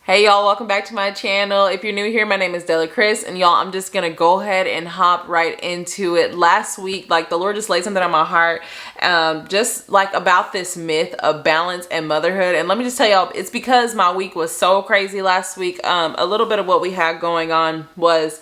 Hey y'all, welcome back to my channel. If you're new here, my name is DelaCriss, and y'all, I'm just gonna go ahead and hop right into it. Last week, like, the Lord just laid something on my heart, just like about this myth of balance and motherhood. And let me just tell y'all, it's because my week was so crazy last week. A little bit of what we had going on was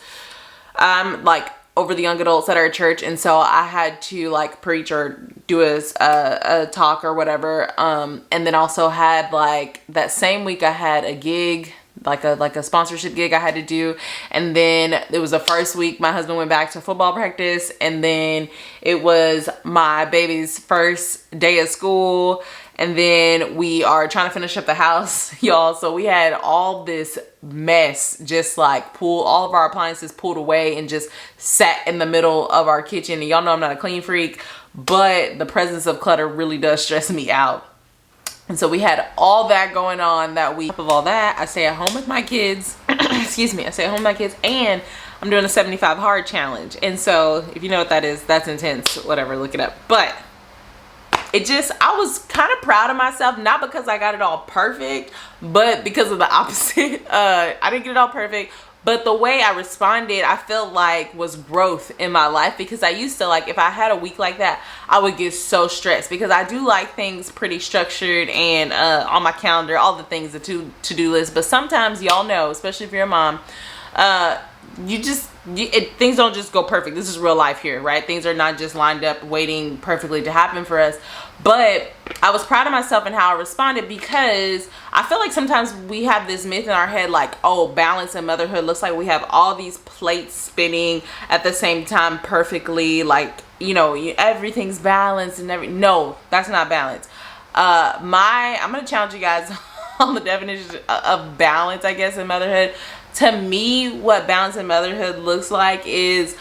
like over the young adults at our church, and so I had to like preach or do a talk or whatever, and then also had like that same week I had a gig, like a sponsorship gig I had to do, and then it was the first week my husband went back to football practice, and then it was my baby's first day of school, and then we are trying to finish up the house, y'all. So we had all this mess, just like all of our appliances pulled away and just sat in the middle of our kitchen. And y'all know I'm not a clean freak, but the presence of clutter really does stress me out. And so we had all that going on that week. On top of all that, I stay at home with my kids. Excuse me, I stay at home with my kids, and I'm doing a 75 hard challenge. And so if you know what that is, that's intense. Whatever, look it up. But I was kind of proud of myself, not because I got it all perfect, but because of the opposite. I didn't get it all perfect, but the way I responded, I felt like was growth in my life, because I used to, like, if I had a week like that, I would get so stressed, because I do like things pretty structured and on my calendar, all the things, the to-do list. But sometimes, y'all know, especially if you're a mom, things don't just go perfect. This is real life here, right? Things are not just lined up waiting perfectly to happen for us. But I was proud of myself and how I responded, because I feel like sometimes we have this myth in our head, like, oh, balance and motherhood looks like we have all these plates spinning at the same time perfectly, like, you know, everything's balanced and no, that's not balance. I'm gonna challenge you guys on the definition of balance, I guess, in motherhood. To me, what balance in motherhood looks like is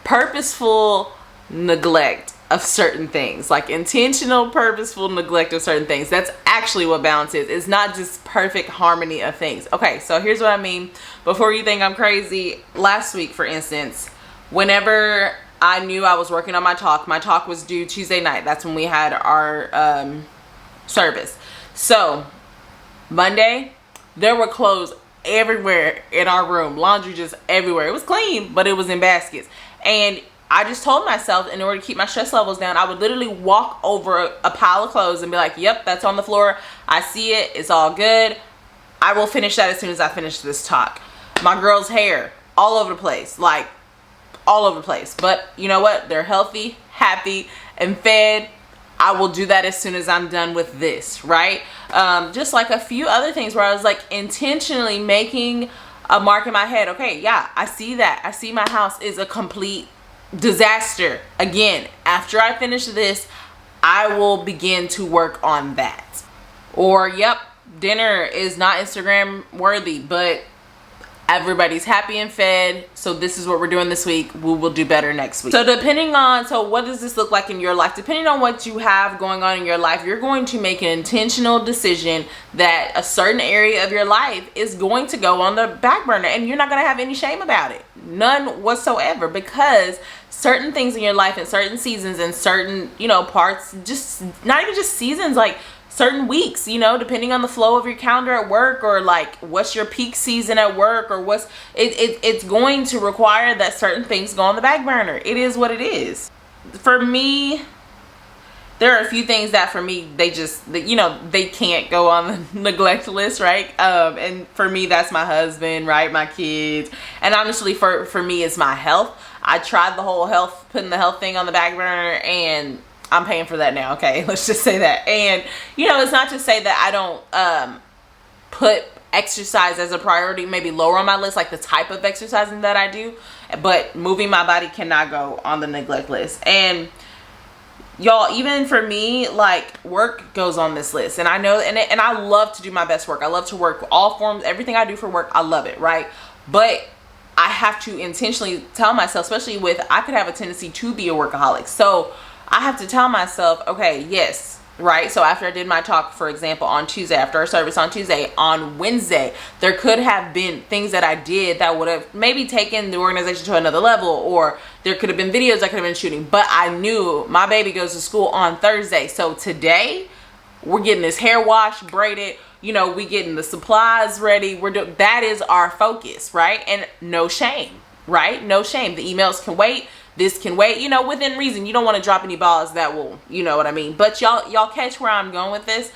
purposeful neglect of certain things, like intentional, purposeful neglect of certain things. That's actually what balance is. It's not just perfect harmony of things. Okay, so here's what I mean. Before you think I'm crazy, last week, for instance, whenever I knew I was working on my talk was due Tuesday night. That's when we had our service. So Monday, there were clothes everywhere in our room, laundry just everywhere. It was clean, but it was in baskets. And I just told myself, in order to keep my stress levels down, I would literally walk over a pile of clothes and be like, yep, that's on the floor, I see it, it's all good, I will finish that as soon as I finish this talk. My girl's hair all over the place, like all over the place, but you know what, they're healthy, happy, and fed. I will do that as soon as I'm done with this, right? Just like a few other things where I was like intentionally making a mark in my head. Okay, yeah, I see that. I see my house is a complete disaster. Again, after I finish this, I will begin to work on that. Or, yep, dinner is not Instagram worthy, but everybody's happy and fed, so this is what we're doing this week. We will do better next week. So what does this look like in your life? Depending on what you have going on in your life, you're going to make an intentional decision that a certain area of your life is going to go on the back burner, and you're not going to have any shame about it. None whatsoever, because certain things in your life and certain seasons and certain, parts, just not even just seasons, like certain weeks, depending on the flow of your calendar at work, or like what's your peak season at work, or it's going to require that certain things go on the back burner. It is what it is. For me, there are a few things that for me, they can't go on the neglect list, right? And for me, that's my husband, right? My kids. And honestly, for me, it's my health. I tried the whole putting the health thing on the back burner, and I'm paying for that now, okay? Let's just say that. And, it's not to say that I don't put exercise as a priority, maybe lower on my list, like the type of exercising that I do, but moving my body cannot go on the neglect list. And y'all, even for me, like, work goes on this list. And I know, and I love to do my best work. I love to work all forms, everything I do for work, I love it, right? But I have to intentionally tell myself, especially I could have a tendency to be a workaholic. So I have to tell myself, okay, yes, right? So after I did my talk, for example, on Tuesday, after our service on Tuesday, on Wednesday, there could have been things that I did that would have maybe taken the organization to another level, or there could have been videos I could have been shooting. But I knew my baby goes to school on Thursday. So today, we're getting his hair washed, braided, you know, we getting the supplies ready. That is our focus, right? And no shame, right? No shame. The emails can wait. This can wait, you know, within reason. You don't want to drop any balls that will, you know what I mean? But y'all catch where I'm going with this.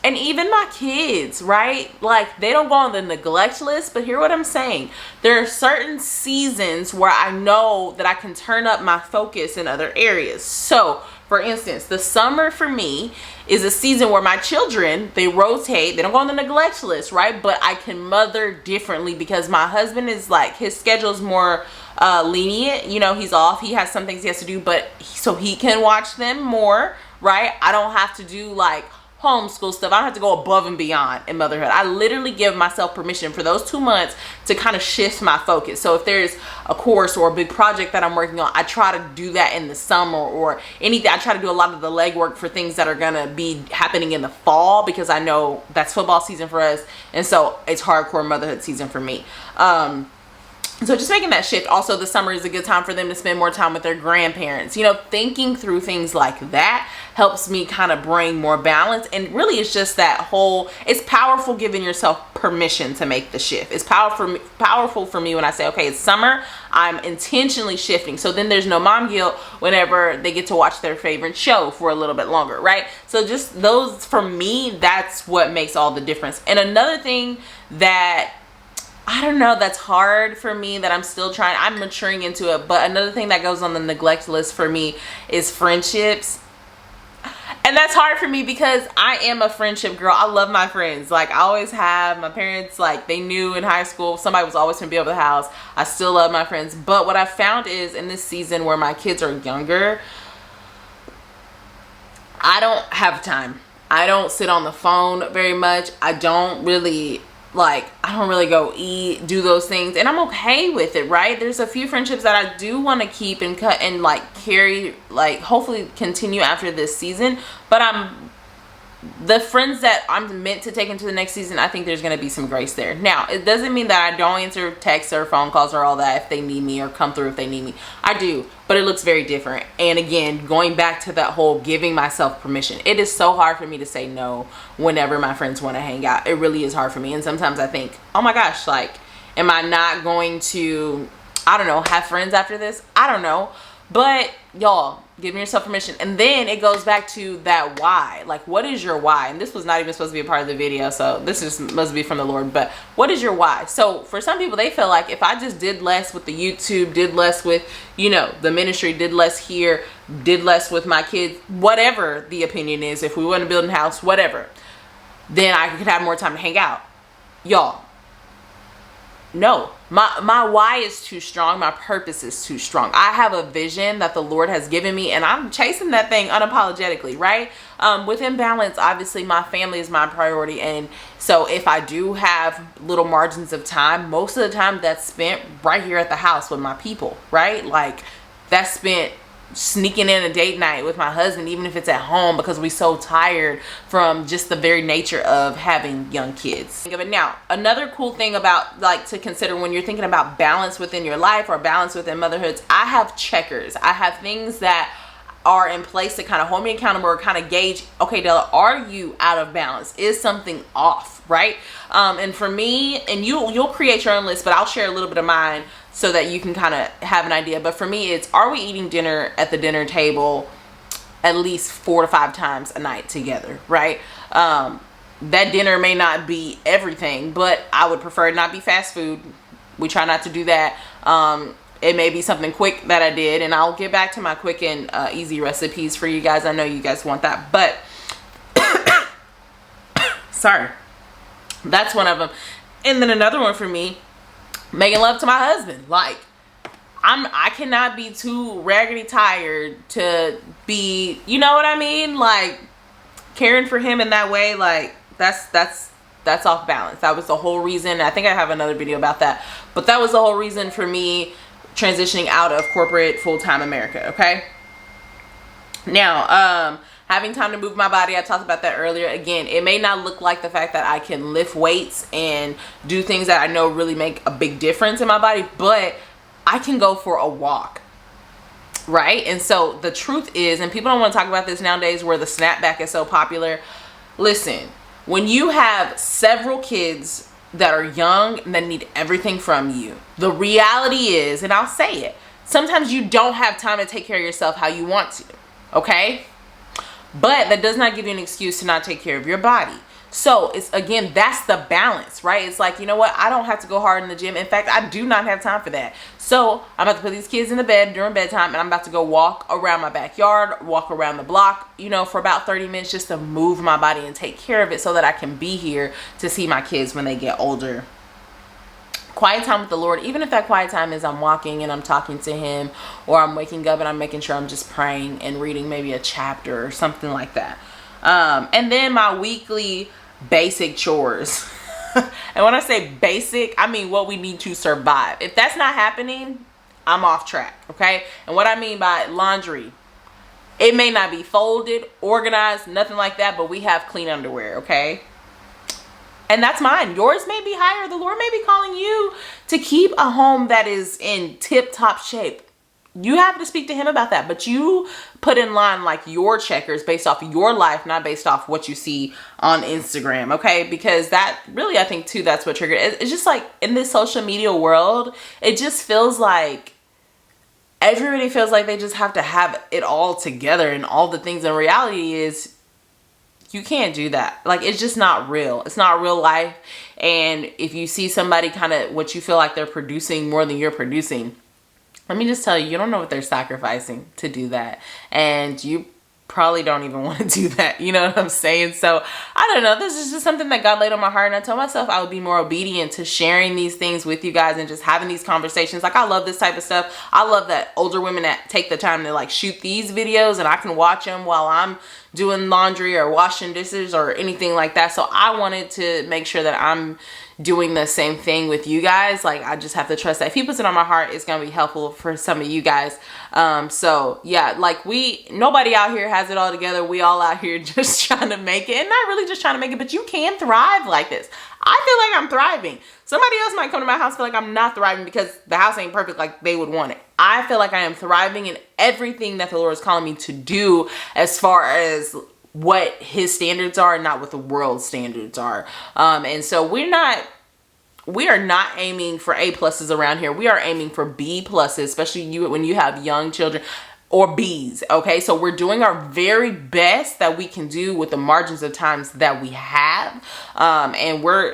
And even my kids, right? Like, they don't go on the neglect list, but hear what I'm saying. There are certain seasons where I know that I can turn up my focus in other areas. So, for instance, the summer for me is a season where my children, they rotate. They don't go on the neglect list, right? But I can mother differently because my husband is like, his schedule's more lenient. You know, he's off. He has some things he has to do, but so he can watch them more, right? I don't have to do like homeschool stuff. I don't have to go above and beyond in motherhood. I literally give myself permission for those 2 months to kind of shift my focus. So if there's a course or a big project that I'm working on, I try to do that in the summer or anything. I try to do a lot of the legwork for things that are gonna be happening in the fall because I know that's football season for us, and so it's hardcore motherhood season for me. So just making that shift. Also, the summer is a good time for them to spend more time with their grandparents. You know, thinking through things like that helps me kind of bring more balance. And really, it's just that whole, it's powerful giving yourself permission to make the shift. It's powerful for me when I say, okay, it's summer, I'm intentionally shifting. So then there's no mom guilt whenever they get to watch their favorite show for a little bit longer, right? So just those, for me, that's what makes all the difference. And another thing that I don't know, that's hard for me, that I'm still trying, I'm maturing into it. But another thing that goes on the neglect list for me is friendships. And that's hard for me because I am a friendship girl. I love my friends. Like, I always have. My parents, like, they knew in high school somebody was always going to be over the house. I still love my friends. But what I found is in this season where my kids are younger, I don't have time. I don't sit on the phone very much. I don't really go eat, do those things, and I'm okay with it, right? There's a few friendships that I do want to keep and cut and like carry, like hopefully continue after this season, but the friends that I'm meant to take into the next season, I think there's going to be some grace there. Now, it doesn't mean that I don't answer texts or phone calls or all that if they need me, or come through if they need me. I do, but it looks very different. And again, going back to that whole giving myself permission, it is so hard for me to say no whenever my friends want to hang out. It really is hard for me. And sometimes I think, oh my gosh, like, am I not going to, I don't know, have friends after this? I don't know. But y'all, giving yourself permission. And then it goes back to that why. Like, what is your why? And this was not even supposed to be a part of the video, so this just must be from the Lord. But what is your why? So for some people, they feel like if I just did less with the YouTube, did less with, you know, the ministry, did less here, did less with my kids, whatever the opinion is, if we want to build a house, whatever, then I could have more time to hang out. Y'all, no, my why is too strong. My purpose is too strong. I have a vision that the Lord has given me, and I'm chasing that thing unapologetically, right? Within balance, obviously my family is my priority, and so if I do have little margins of time, most of the time that's spent right here at the house with my people, right? Like, that's spent sneaking in a date night with my husband, even if it's at home, because we're so tired from just the very nature of having young kids. But now, another cool thing about, like, to consider when you're thinking about balance within your life or balance within motherhoods, I have checkers. I have things that are in place to kind of hold me accountable or kind of gauge, okay, Dela, are you out of balance? Is something off, right? And for me, and you'll create your own list, but I'll share a little bit of mine so that you can kind of have an idea. But for me, it's, are we eating dinner at the dinner table at least 4 to 5 times a night together, right? That dinner may not be everything, but I would prefer it not be fast food. We try not to do that. It may be something quick that I did, and I'll get back to my quick and easy recipes for you guys. I know you guys want that, but sorry, that's one of them. And then another one for me, making love to my husband. Like, I cannot be too raggedy tired to be, you know what I mean? Like, caring for him in that way, like, that's off balance. That was the whole reason. I think I have another video about that, but that was the whole reason for me transitioning out of corporate full-time America. Okay, now having time to move my body, I talked about that earlier. Again, it may not look like the fact that I can lift weights and do things that I know really make a big difference in my body, but I can go for a walk, right? And so the truth is, and people don't want to talk about this nowadays where the snapback is so popular, listen, When you have several kids that are young and that need everything from you, the reality is, and I'll say it, sometimes you don't have time to take care of yourself how you want to, okay? But that does not give you an excuse to not take care of your body. So it's, again, that's the balance, right? It's like, you know what? I don't have to go hard in the gym. In fact, I do not have time for that. So I'm about to put these kids in the bed during bedtime, and I'm about to go walk around my backyard, walk around the block, you know, for about 30 minutes just to move my body and take care of it so that I can be here to see my kids when they get older. Quiet time with the Lord, even if that quiet time is I'm walking and I'm talking to him, or I'm waking up and I'm making sure I'm just praying and reading maybe a chapter or something like that. And then my weekly basic chores. And when I say basic, I mean what we need to survive. If that's not happening, I'm off track, okay? And what I mean by laundry, it may not be folded, organized, nothing like that, but we have clean underwear, okay? And that's mine. Yours may be higher. The Lord may be calling you to keep a home that is in tip-top shape. You have to speak to him about that, but you put in line like your checkers based off of your life, not based off what you see on Instagram, okay? Because that really, I think too, that's what triggered it. It's just like in this social media world, it just feels like everybody feels like they just have to have it all together and all the things. In reality is you can't do that. Like, it's just not real. It's not real life. And if you see somebody kind of what you feel like they're producing more than you're producing, let me just tell you, you don't know what they're sacrificing to do that. And you probably don't even want to do that. You know what I'm saying? So I don't know. This is just something that God laid on my heart. And I told myself I would be more obedient to sharing these things with you guys and just having these conversations. Like, I love this type of stuff. I love that older women that take the time to like shoot these videos and I can watch them while I'm doing laundry or washing dishes or anything like that. So I wanted to make sure that I'm doing the same thing with you guys. Like, I just have to trust that if he puts it on my heart, it's gonna be helpful for some of you guys. So yeah, like nobody out here has it all together. We all out here just trying to make it, and not really just trying to make it, but you can thrive like this. I feel like I'm thriving. Somebody else might come to my house, feel like I'm not thriving because the house ain't perfect like they would want it. I feel like I am thriving in everything that the Lord is calling me to do as far as what his standards are and not what the world's standards are. And so we are not aiming for A+ around here. We are aiming for B+, especially when you have young children, or B's. Okay, so we're doing our very best that we can do with the margins of times that we have, and we're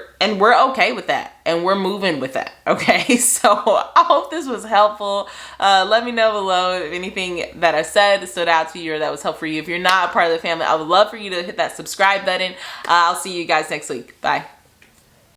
okay with that, and we're moving with that. Okay, so I hope this was helpful. Let me know below if anything that I said stood out to you or that was helpful for you. If you're not a part of the family, I would love for you to hit that subscribe button. I'll see you guys next week. Bye.